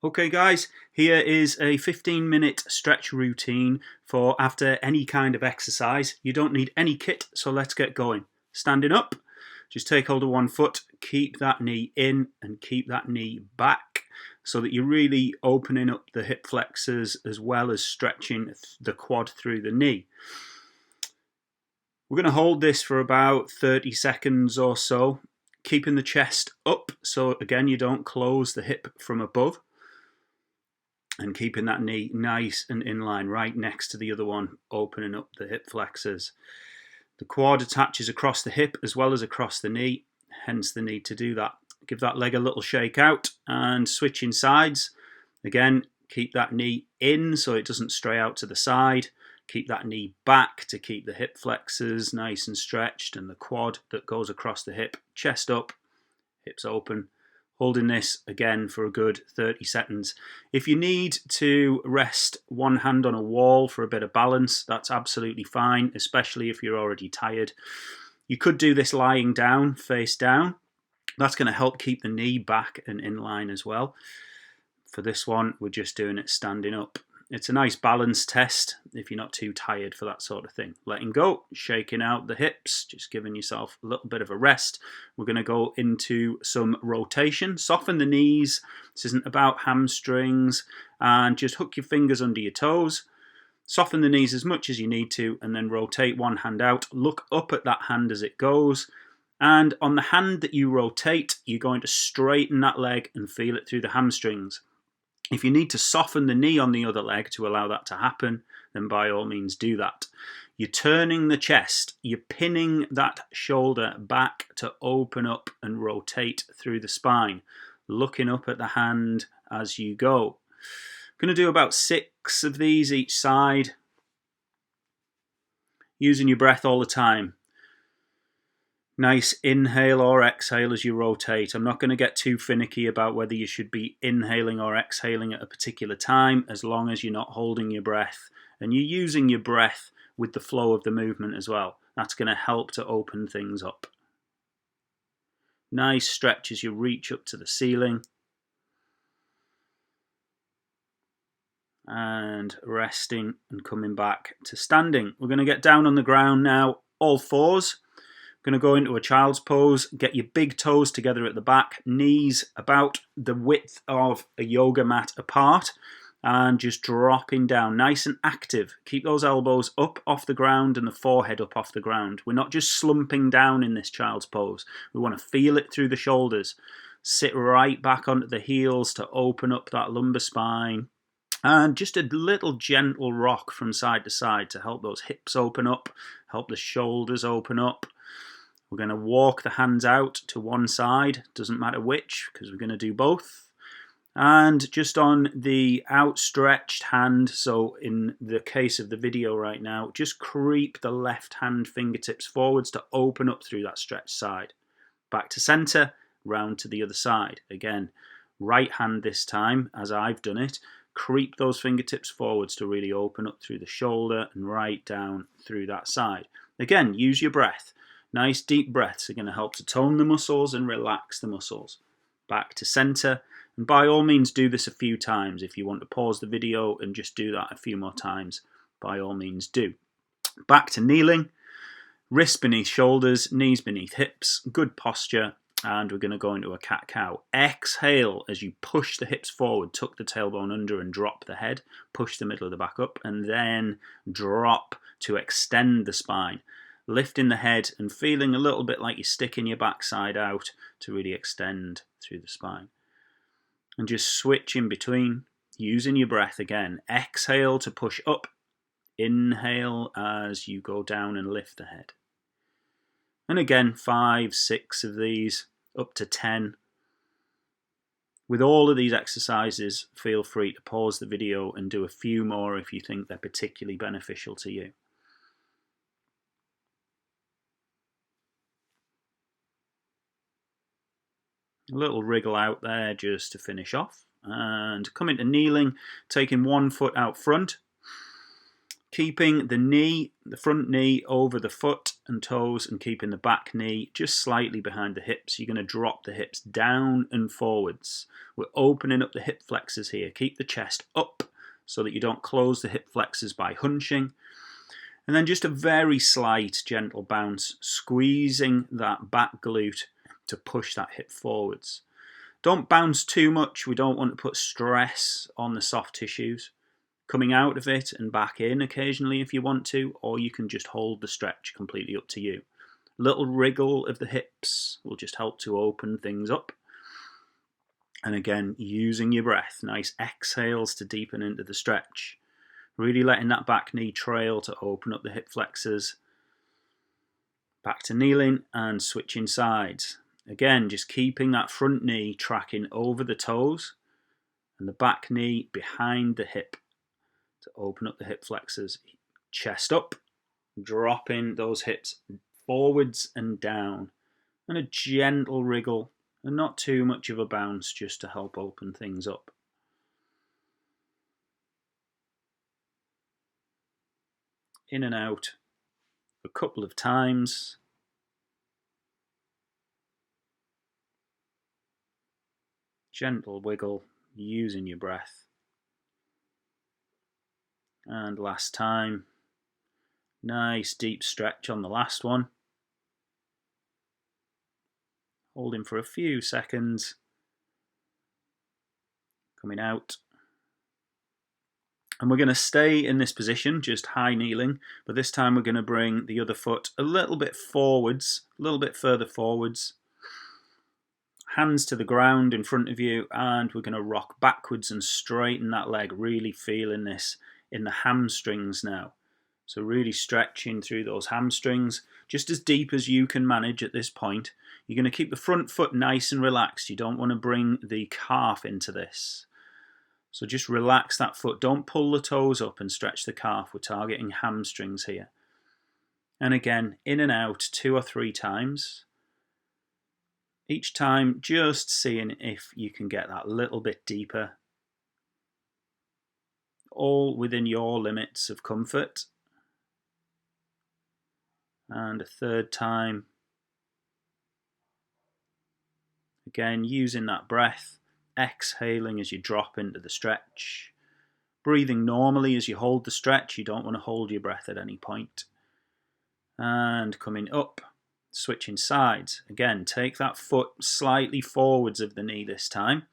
Okay guys, here is a 15-minute stretch routine for after any kind of exercise. You don't need any kit, so let's get going. Standing up, just take hold of one foot, keep that knee in and keep that knee back so that you're really opening up the hip flexors as well as stretching the quad through the knee. We're going to hold this for about 30 seconds or so, keeping the chest up so again you don't close the hip from above. And keeping that knee nice and in line right next to the other one, opening up the hip flexors. The quad attaches across the hip as well as across the knee, hence the need to do that. Give that leg a little shake out and switching sides. Again, keep that knee in so it doesn't stray out to the side. Keep that knee back to keep the hip flexors nice and stretched and the quad that goes across the hip, chest up, hips open. Holding this again for a good 30 seconds. If you need to rest one hand on a wall for a bit of balance, that's absolutely fine, especially if you're already tired. You could do this lying down, face down. That's going to help keep the knee back and in line as well. For this one, we're just doing it standing up. It's a nice balance test if you're not too tired for that sort of thing. Letting go, shaking out the hips, just giving yourself a little bit of a rest. We're going to go into some rotation. Soften the knees. This isn't about hamstrings. And just hook your fingers under your toes. Soften the knees as much as you need to and then rotate one hand out. Look up at that hand as it goes. And on the hand that you rotate, you're going to straighten that leg and feel it through the hamstrings. If you need to soften the knee on the other leg to allow that to happen, then by all means do that. You're turning the chest, you're pinning that shoulder back to open up and rotate through the spine, looking up at the hand as you go. I'm going to do about 6 of these each side, using your breath all the time. Nice inhale or exhale as you rotate. I'm not going to get too finicky about whether you should be inhaling or exhaling at a particular time, as long as you're not holding your breath and you're using your breath with the flow of the movement as well. That's going to help to open things up. Nice stretch as you reach up to the ceiling. And resting and coming back to standing. We're going to get down on the ground now, all fours. Going to go into a child's pose, get your big toes together at the back, knees about the width of a yoga mat apart, and just dropping down, nice and active. Keep those elbows up off the ground and the forehead up off the ground. We're not just slumping down in this child's pose. We want to feel it through the shoulders. Sit right back onto the heels to open up that lumbar spine. And just a little gentle rock from side to side to help those hips open up, help the shoulders open up. We're going to walk the hands out to one side, doesn't matter which, because we're going to do both. And just on the outstretched hand, so in the case of the video right now, just creep the left hand fingertips forwards to open up through that stretched side. Back to center, round to the other side. Again, right hand this time, as I've done it. Creep those fingertips forwards to really open up through the shoulder and right down through that side. Again, use your breath. Nice deep breaths are going to help to tone the muscles and relax the muscles. Back to center, and by all means do this a few times. If you want to pause the video and just do that a few more times, by all means do. Back to kneeling, wrists beneath shoulders, knees beneath hips, good posture, and we're going to go into a cat-cow. Exhale as you push the hips forward, tuck the tailbone under and drop the head, push the middle of the back up, and then drop to extend the spine. Lifting the head and feeling a little bit like you're sticking your backside out to really extend through the spine. And just switch in between, using your breath again. Exhale to push up. Inhale as you go down and lift the head. And again, 5, 6 of these, up to 10. With all of these exercises, feel free to pause the video and do a few more if you think they're particularly beneficial to you. A little wriggle out there just to finish off. And come into kneeling, taking one foot out front. Keeping the knee, the front knee over the foot and toes, and keeping the back knee just slightly behind the hips. You're going to drop the hips down and forwards. We're opening up the hip flexors here. Keep the chest up so that you don't close the hip flexors by hunching. And then just a very slight gentle bounce, squeezing that back glute to push that hip forwards. Don't bounce too much. We don't want to put stress on the soft tissues. Coming out of it and back in occasionally if you want to, or you can just hold the stretch, completely up to you. Little wriggle of the hips will just help to open things up. And again, using your breath, nice exhales to deepen into the stretch. Really letting that back knee trail to open up the hip flexors. Back to kneeling and switching sides. Again, just keeping that front knee tracking over the toes and the back knee behind the hip to open up the hip flexors. Chest up, dropping those hips forwards and down, and a gentle wriggle, and not too much of a bounce, just to help open things up. In and out a couple of times. Gentle wiggle, using your breath. And last time. Nice deep stretch on the last one. Holding for a few seconds. Coming out. And we're going to stay in this position, just high kneeling, but this time we're going to bring the other foot a little bit forwards, a little bit further forwards. Hands to the ground in front of you, and we're going to rock backwards and straighten that leg, really feeling this in the hamstrings now. So really stretching through those hamstrings, just as deep as you can manage at this point. You're going to keep the front foot nice and relaxed. You don't want to bring the calf into this. So just relax that foot. Don't pull the toes up and stretch the calf. We're targeting hamstrings here. And again, in and out 2 or 3 times. Each time just seeing if you can get that little bit deeper. All within your limits of comfort. And a 3rd time. Again, using that breath. Exhaling as you drop into the stretch. Breathing normally as you hold the stretch. You don't want to hold your breath at any point. And coming up, switching sides. Again, take that foot slightly forwards of the knee this time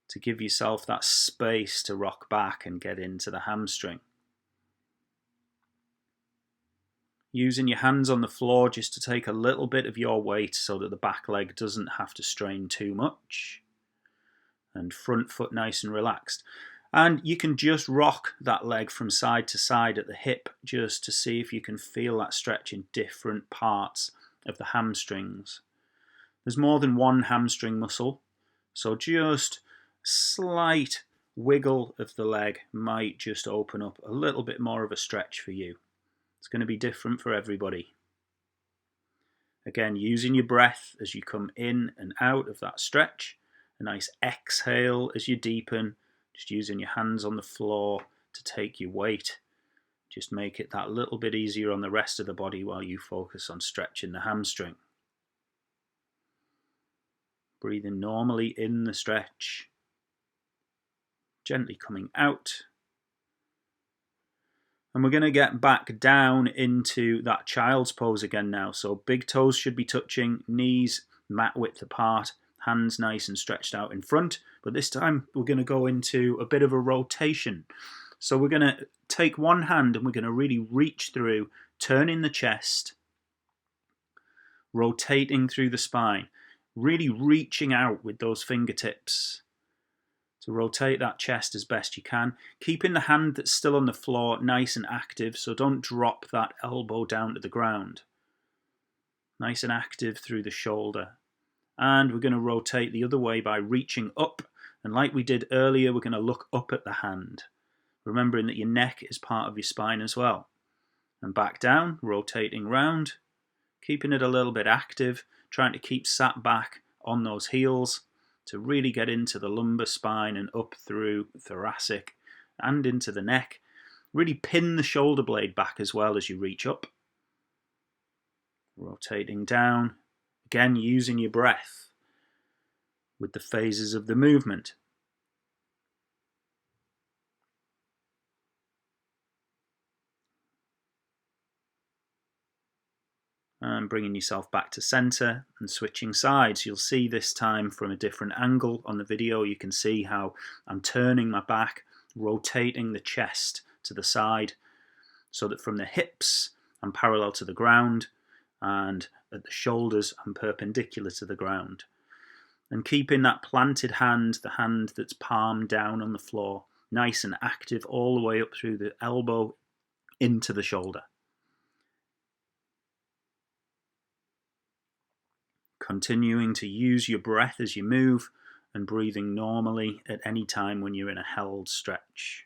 to give yourself that space to rock back and get into the hamstring. Using your hands on the floor just to take a little bit of your weight so that the back leg doesn't have to strain too much. And front foot nice and relaxed. And you can just rock that leg from side to side at the hip just to see if you can feel that stretch in different parts of the hamstrings. There's more than one hamstring muscle, so just slight wiggle of the leg might just open up a little bit more of a stretch for you. It's going to be different for everybody. Again, using your breath as you come in and out of that stretch. A nice exhale as you deepen, just using your hands on the floor to take your weight. Just make it that little bit easier on the rest of the body while you focus on stretching the hamstring. Breathing normally in the stretch. Gently coming out. And we're going to get back down into that child's pose again now. So big toes should be touching, knees mat width apart. Hands nice and stretched out in front, but this time we're going to go into a bit of a rotation. So we're going to take one hand and we're going to really reach through, turning the chest, rotating through the spine, really reaching out with those fingertips to rotate that chest as best you can, keeping the hand that's still on the floor nice and active, so don't drop that elbow down to the ground. Nice and active through the shoulder. And we're going to rotate the other way by reaching up. And like we did earlier, we're going to look up at the hand, remembering that your neck is part of your spine as well. And back down, rotating round, keeping it a little bit active, trying to keep sat back on those heels to really get into the lumbar spine and up through thoracic and into the neck. Really pin the shoulder blade back as well as you reach up. Rotating down, again using your breath with the phases of the movement. And bringing yourself back to center and switching sides. You'll see this time from a different angle on the video. You can see how I'm turning my back, rotating the chest to the side so that from the hips I'm parallel to the ground and at the shoulders I'm perpendicular to the ground. And keeping that planted hand, the hand that's palm down on the floor, nice and active all the way up through the elbow into the shoulder. Continuing to use your breath as you move and breathing normally at any time when you're in a held stretch.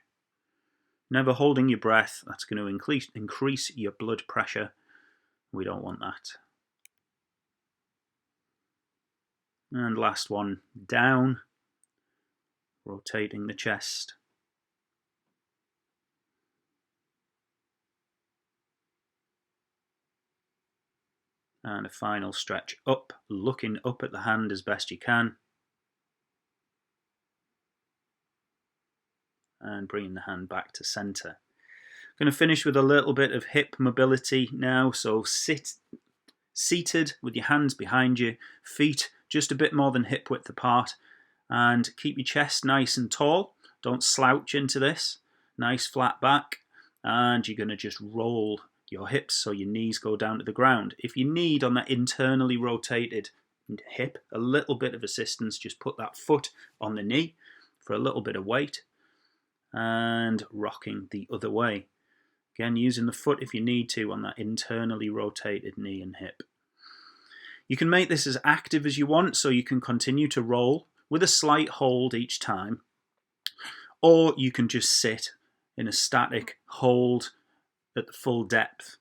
Never holding your breath, that's going to increase your blood pressure. We don't want that. And last one, down, rotating the chest. And a final stretch up, looking up at the hand as best you can. And bringing the hand back to center. I'm going to finish with a little bit of hip mobility now. So seated with your hands behind you, feet just a bit more than hip width apart. And keep your chest nice and tall. Don't slouch into this. Nice flat back. And you're going to just roll your hips so your knees go down to the ground. If you need on that internally rotated hip a little bit of assistance, just put that foot on the knee for a little bit of weight and rocking the other way. Again, using the foot if you need to on that internally rotated knee and hip. You can make this as active as you want, so you can continue to roll with a slight hold each time, or you can just sit in a static hold at the full depth.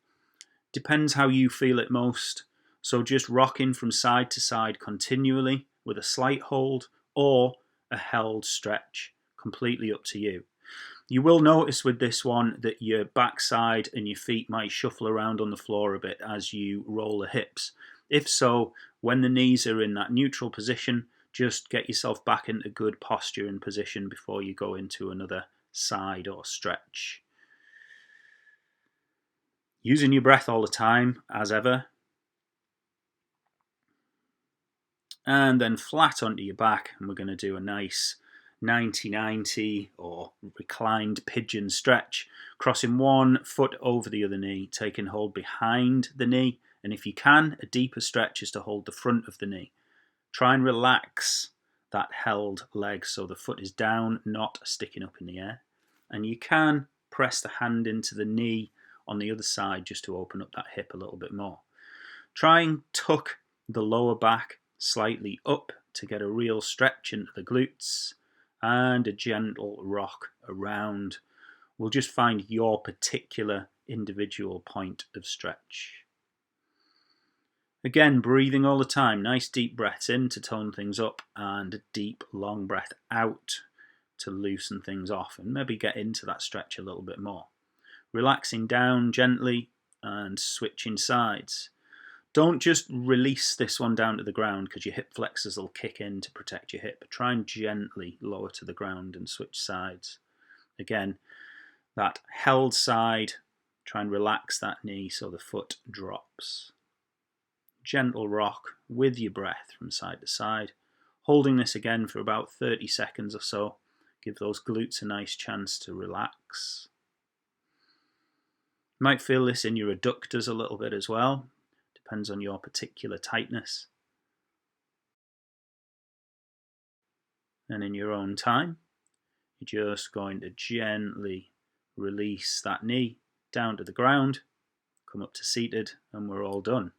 Depends how you feel it most. So just rocking from side to side continually with a slight hold or a held stretch. Completely up to you. You will notice with this one that your backside and your feet might shuffle around on the floor a bit as you roll the hips. If so, when the knees are in that neutral position, just get yourself back into good posture and position before you go into another side or stretch. Using your breath all the time, as ever. And then flat onto your back, and we're going to do a nice 90-90 or reclined pigeon stretch, crossing one foot over the other knee, taking hold behind the knee, and if you can, a deeper stretch is to hold the front of the knee. Try and relax that held leg so the foot is down, not sticking up in the air. And you can press the hand into the knee on the other side just to open up that hip a little bit more. Try and tuck the lower back slightly up to get a real stretch into the glutes, and a gentle rock around. We'll just find your particular individual point of stretch. Again, breathing all the time. Nice deep breaths in to tone things up, and a deep long breath out to loosen things off and maybe get into that stretch a little bit more. Relaxing down gently and switching sides. Don't just release this one down to the ground because your hip flexors will kick in to protect your hip. Try and gently lower to the ground and switch sides. Again, that held side, try and relax that knee so the foot drops. Gentle rock with your breath from side to side. Holding this again for about 30 seconds or so. Give those glutes a nice chance to relax. You might feel this in your adductors a little bit as well. Depends on your particular tightness. And in your own time, you're just going to gently release that knee down to the ground, come up to seated, and we're all done.